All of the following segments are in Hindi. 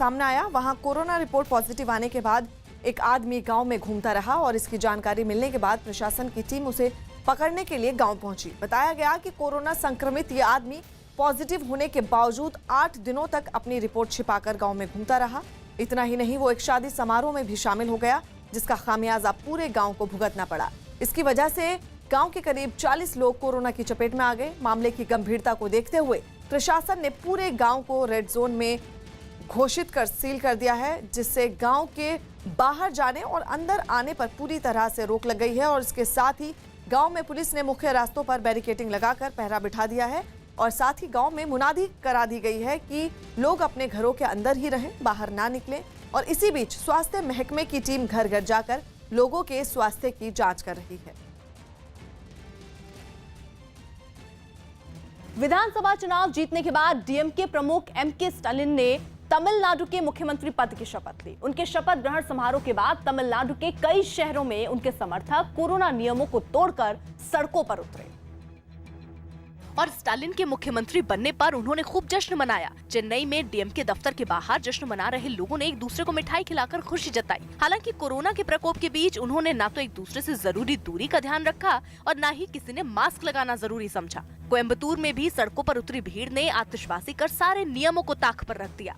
सामने आया। वहां कोरोना रिपोर्ट पॉजिटिव आने के बाद एक आदमी गांव में घूमता रहा और इसकी जानकारी मिलने के बाद प्रशासन की टीम उसे पकड़ने के लिए गांव पहुंची। बताया गया कि कोरोना संक्रमित ये आदमी पॉजिटिव होने के बावजूद 8 दिनों तक अपनी रिपोर्ट छिपाकर गांव में घूमता रहा। इतना ही नहीं, वो एक शादी समारोह में भी शामिल हो गया, जिसका खामियाजा पूरे गांव को भुगतना पड़ा। इसकी वजह से गांव के करीब 40 लोग कोरोना की चपेट में आ गए। मामले की गंभीरता को देखते हुए प्रशासन ने पूरे गांव को रेड जोन में घोषित कर सील कर दिया है, जिससे गांव के बाहर जाने और अंदर आने पर पूरी तरह से रोक लग गई है। और इसके साथ ही गांव में पुलिस ने मुख्य रास्तों पर बैरिकेडिंग लगाकर पहरा बिठा दिया है और साथ ही गांव में मुनादी करा दी गई है कि लोग अपने घरों के अंदर ही रहें, बाहर ना निकलें। और इसी बीच स्वास्थ्य महकमे की टीम घर घर जाकर लोगों के स्वास्थ्य की जांच कर रही है। विधानसभा चुनाव जीतने के बाद डीएमके प्रमुख एमके स्टालिन ने तमिलनाडु के मुख्यमंत्री पद की शपथ ली। उनके शपथ ग्रहण समारोह के बाद तमिलनाडु के कई शहरों में उनके समर्थक कोरोना नियमों को तोड़कर सड़कों पर उतरे और स्टालिन के मुख्यमंत्री बनने पर उन्होंने खूब जश्न मनाया। चेन्नई में डीएमके दफ्तर के बाहर जश्न मना रहे लोगों ने एक दूसरे को मिठाई खिलाकर खुशी जताई। हालांकि कोरोना के प्रकोप के बीच उन्होंने न तो एक दूसरे से जरूरी दूरी का ध्यान रखा और न ही किसी ने मास्क लगाना जरूरी समझा। कोयम्बतूर में भी सड़कों पर उतरी भीड़ ने आतिशबाजी कर सारे नियमों को ताक पर रख दिया।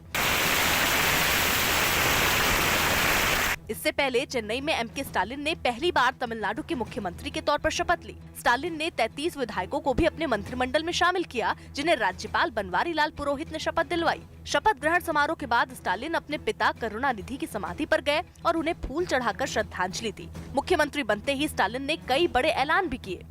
इससे पहले चेन्नई में एमके स्टालिन ने पहली बार तमिलनाडु के मुख्यमंत्री के तौर पर शपथ ली। स्टालिन ने 33 विधायकों को भी अपने मंत्रिमंडल में शामिल किया, जिन्हें राज्यपाल बनवारी लाल पुरोहित ने शपथ दिलवाई। शपथ ग्रहण समारोह के बाद स्टालिन अपने पिता करुणानिधि की समाधि पर गए और उन्हें फूल चढ़ाकर श्रद्धांजलि दी। मुख्यमंत्री बनते ही स्टालिन ने कई बड़े ऐलान भी किए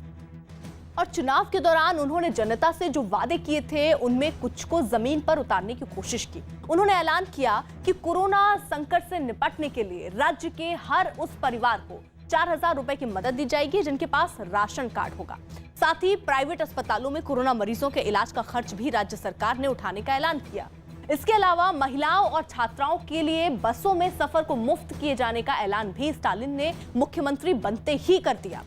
और चुनाव के दौरान उन्होंने जनता से जो वादे किए थे उनमें कुछ को जमीन पर उतारने की कोशिश की। उन्होंने ऐलान किया कि कोरोना संकट से निपटने के लिए राज्य के हर उस परिवार को 4000 रुपए की मदद दी जाएगी जिनके पास राशन कार्ड होगा। साथ ही प्राइवेट अस्पतालों में कोरोना मरीजों के इलाज का खर्च भी राज्य सरकार ने उठाने का ऐलान किया। इसके अलावा महिलाओं और छात्राओं के लिए बसों में सफर को मुफ्त किए जाने का ऐलान भी स्टालिन ने मुख्यमंत्री बनते ही कर दिया।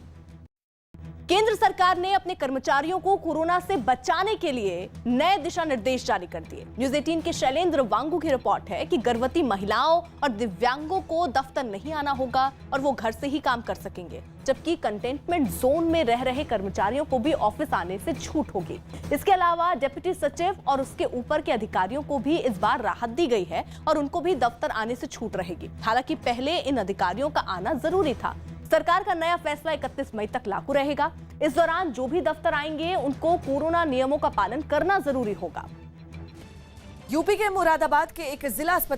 केंद्र सरकार ने अपने कर्मचारियों को कोरोना से बचाने के लिए नए दिशा निर्देश जारी कर दिए। न्यूज़ 18 के शैलेंद्र वांगू की रिपोर्ट है कि गर्भवती महिलाओं और दिव्यांगों को दफ्तर नहीं आना होगा और वो घर से ही काम कर सकेंगे, जबकि कंटेनमेंट जोन में रह रहे कर्मचारियों को भी ऑफिस आने से छूट होगी। इसके अलावा डिप्टी सचिव और उसके ऊपर के अधिकारियों को भी इस बार राहत दी गई है और उनको भी दफ्तर आने से छूट रहेगी। हालांकि पहले इन अधिकारियों का आना जरूरी था। सरकार का नया फैसला 31 मई तक लागू रहेगा। इस दौरान जो भी दफ्तर आएंगे उनको कोरोना नियमों का पालन करना जरूरी होगा। यूपी के मुरादाबाद के एक जिला अस्पताल